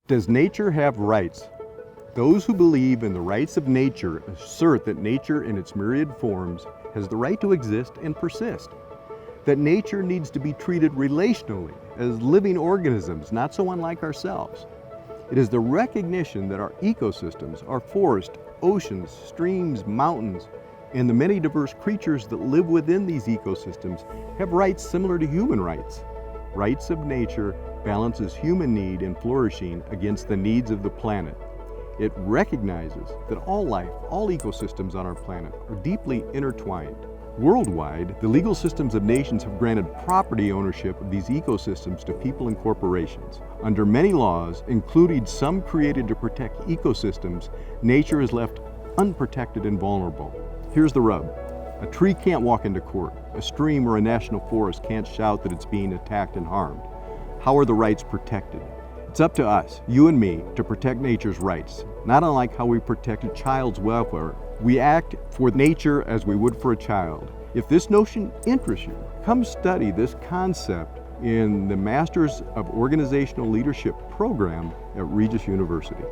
Does nature have rights? Those who believe in the rights of nature assert that nature in its myriad forms has the right to exist and persist. That nature needs to be treated relationally as living organisms, not so unlike ourselves. It is the recognition that our ecosystems, our forests, oceans, streams, mountains, and the many diverse creatures that live within these ecosystems have rights similar to human rights. Rights of nature balances human need and flourishing against the needs of the planet. It recognizes that all life, all ecosystems on our planet are deeply intertwined. Worldwide, the legal systems of nations have granted property ownership of these ecosystems to people and corporations. Under many laws, including some created to protect ecosystems, nature is left unprotected and vulnerable. Here's the rub. A tree can't walk into court. A stream or a national forest can't shout that it's being attacked and harmed. How are the rights protected? It's up to us, you and me, to protect nature's rights. Not unlike how we protect a child's welfare, we act for nature as we would for a child. If this notion interests you, come study this concept in the Masters of Organizational Leadership program at Regis University.